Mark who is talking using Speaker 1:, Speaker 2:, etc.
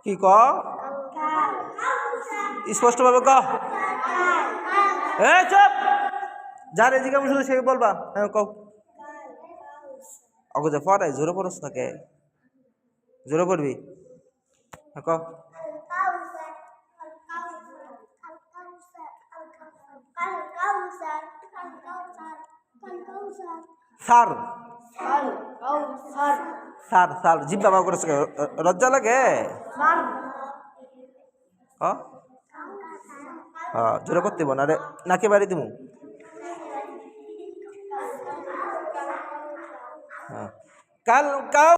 Speaker 1: কি ক স্পষ্টভাবে ক চুপ যার এদিকে আমি শুধু সে বলবা হ্যাঁ কও অগো যে পড়াই জোরে পড়স না কে জোরে পড়বি হ্যাঁ ক সার সার সার জিভ বাবা করেছে লজ্জা লাগে জোরে করতে না রে নাকি বাড়ি দিমু কাল কাল